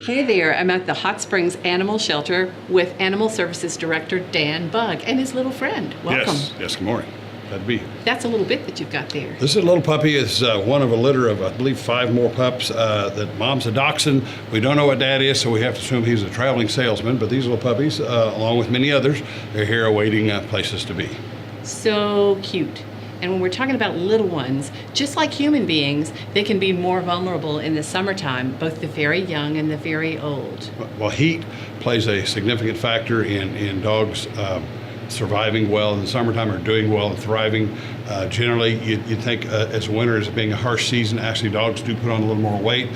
Hey there, I'm at the Hot Springs Animal Shelter with Animal Services Director Dan Bugg and his little friend. Welcome. Yes, good morning. Glad to be here. That's a little bit that you've got there. This is a little puppy. It's one of a litter of, I believe, 5 more pups. That mom's a dachshund. We don't know what dad is, so we have to assume he's a traveling salesman. But these little puppies, along with many others, they're here awaiting places to be. So cute. And when we're talking about little ones, just like human beings, they can be more vulnerable in the summertime, both the very young and the very old. Well, heat plays a significant factor in dogs surviving well in the summertime or doing well and thriving. Generally, you'd think as winter as being a harsh season, actually dogs do put on a little more weight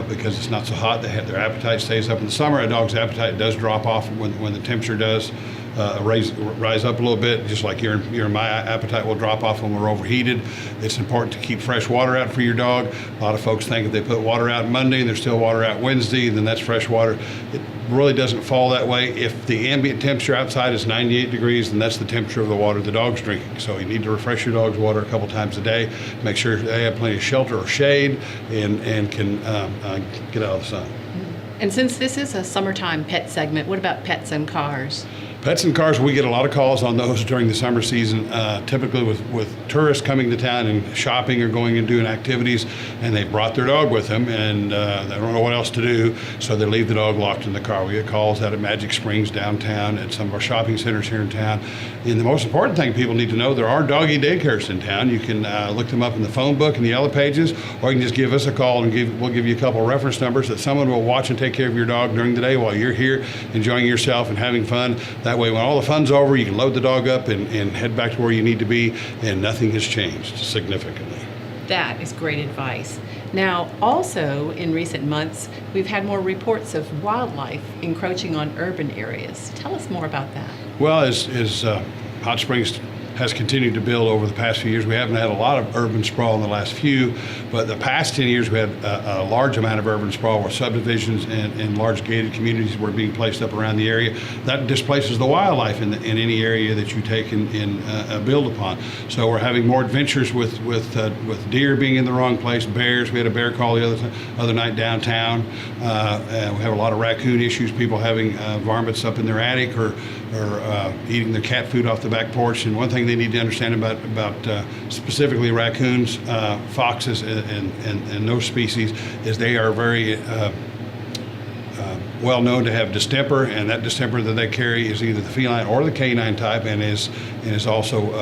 because it's not so hot. Their appetite stays up. In the summer, a dog's appetite does drop off when the temperature does rise up a little bit, just like your and my appetite will drop off when we're overheated. It's important to keep fresh water out for your dog. A lot of folks think if they put water out Monday and there's still water out Wednesday, then that's fresh water. It really doesn't fall that way. If the ambient temperature outside is 98 degrees, then that's the temperature of the water the dog's drinking. So you need to refresh your dog's water a couple times a day. Make sure they have plenty of shelter or shade and can get out of the sun. And since this is a summertime pet segment, what about pets and cars? Pets and cars, we get a lot of calls on those during the summer season, typically with tourists coming to town and shopping or going and doing activities, and they brought their dog with them, and they don't know what else to do, so they leave the dog locked in the car. We get calls out at Magic Springs downtown, at some of our shopping centers here in town. And the most important thing people need to know, there are doggy daycares in town. You can look them up in the phone book and the yellow pages, or you can just give us a call and we'll give you a couple of reference numbers that someone will watch and take care of your dog during the day while you're here enjoying yourself and having fun. That way, when all the fun's over, you can load the dog up and head back to where you need to be, and nothing has changed significantly. That is great advice. Now, also in recent months, we've had more reports of wildlife encroaching on urban areas. Tell us more about that. Well, as Hot Springs has continued to build over the past few years, we haven't had a lot of urban sprawl in the last few, but the past 10 years we had a large amount of urban sprawl where subdivisions and large gated communities were being placed up around the area. That displaces the wildlife in any area that you take and build upon. So we're having more adventures with deer being in the wrong place, bears. We had a bear call the other night downtown. We have a lot of raccoon issues, people having varmints up in their attic or eating their cat food off the back porch. And one thing they need to understand about specifically raccoons, foxes, and those species is they are very well known to have distemper, and that distemper that they carry is either the feline or the canine type, and is also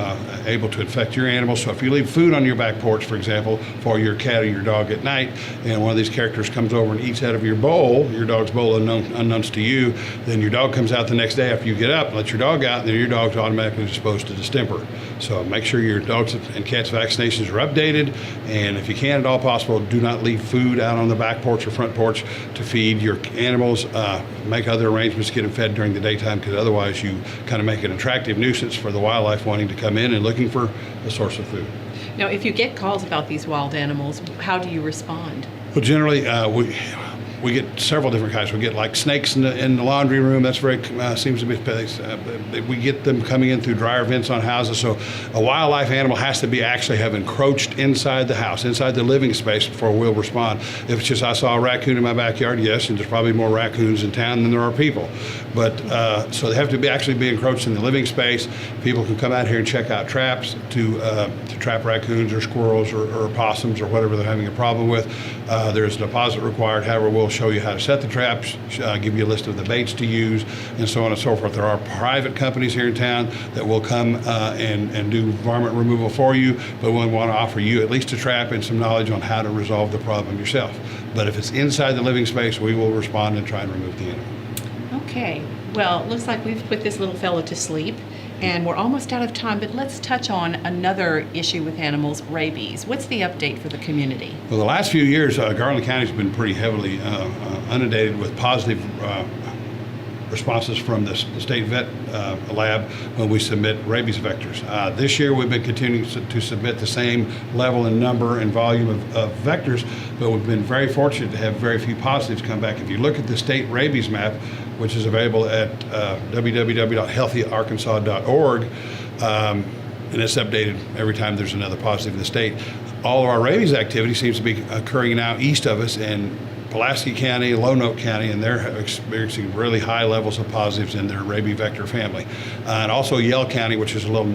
able to infect your animals. So if you leave food on your back porch, for example, for your cat or your dog at night, and one of these characters comes over and eats out of your bowl, your dog's bowl unknowns to you, then your dog comes out the next day after you get up, let your dog out, and then your dog's automatically exposed to distemper. So make sure your dogs and cats' vaccinations are updated, and if you can at all possible, do not leave food out on the back porch or front porch to feed your animals. Make other arrangements to get them fed during the daytime, because otherwise you kind of make an attractive nuisance for the wildlife wanting to come in and looking for a source of food. Now, if you get calls about these wild animals, how do you respond? Well, generally, we get several different kinds. We get like snakes in the laundry room. That's very seems to be. We get them coming in through dryer vents on houses. So a wildlife animal has to be actually have encroached inside the house, inside the living space, before we'll respond. If it's just I saw a raccoon in my backyard, yes, and there's probably more raccoons in town than there are people. But so they have to be actually be encroached in the living space. People can come out here and check out traps to trap raccoons or squirrels or opossums or whatever they're having a problem with. There's a deposit required. However, we'll show you how to set the traps, give you a list of the baits to use, and so on and so forth. There are private companies here in town that will come and do varmint removal for you, but we want to offer you at least a trap and some knowledge on how to resolve the problem yourself. But if it's inside the living space, we will respond and try and remove the animal. Okay, well, it looks like we've put this little fellow to sleep, and we're almost out of time, but let's touch on another issue with animals, rabies. What's the update for the community? Well, the last few years, Garland County's been pretty heavily inundated with positive responses from the state vet lab when we submit rabies vectors. This year we've been continuing to submit the same level and number and volume of vectors, but we've been very fortunate to have very few positives come back. If you look at the state rabies map, which is available at www.healthyarkansas.org, and it's updated every time there's another positive in the state. all of our rabies activity seems to be occurring now east of us in Pulaski County, Lonoke County, and they're experiencing really high levels of positives in their rabies vector family. And also Yell County, which is a little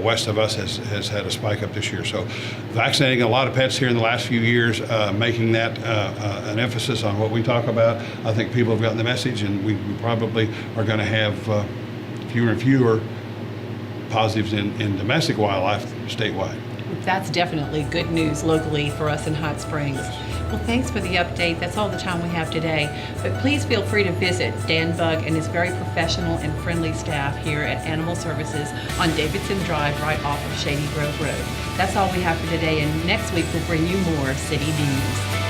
west of us, has had a spike up this year. So vaccinating a lot of pets here in the last few years, making that an emphasis on what we talk about. I think people have gotten the message, and we probably are going to have fewer and fewer positives in domestic wildlife statewide. That's definitely good news locally for us in Hot Springs. Well, thanks for the update. That's all the time we have today. But please feel free to visit Dan Bug and his very professional and friendly staff here at Animal Services on Davidson Drive, right off of Shady Grove Road. That's all we have for today, and next week we'll bring you more city news.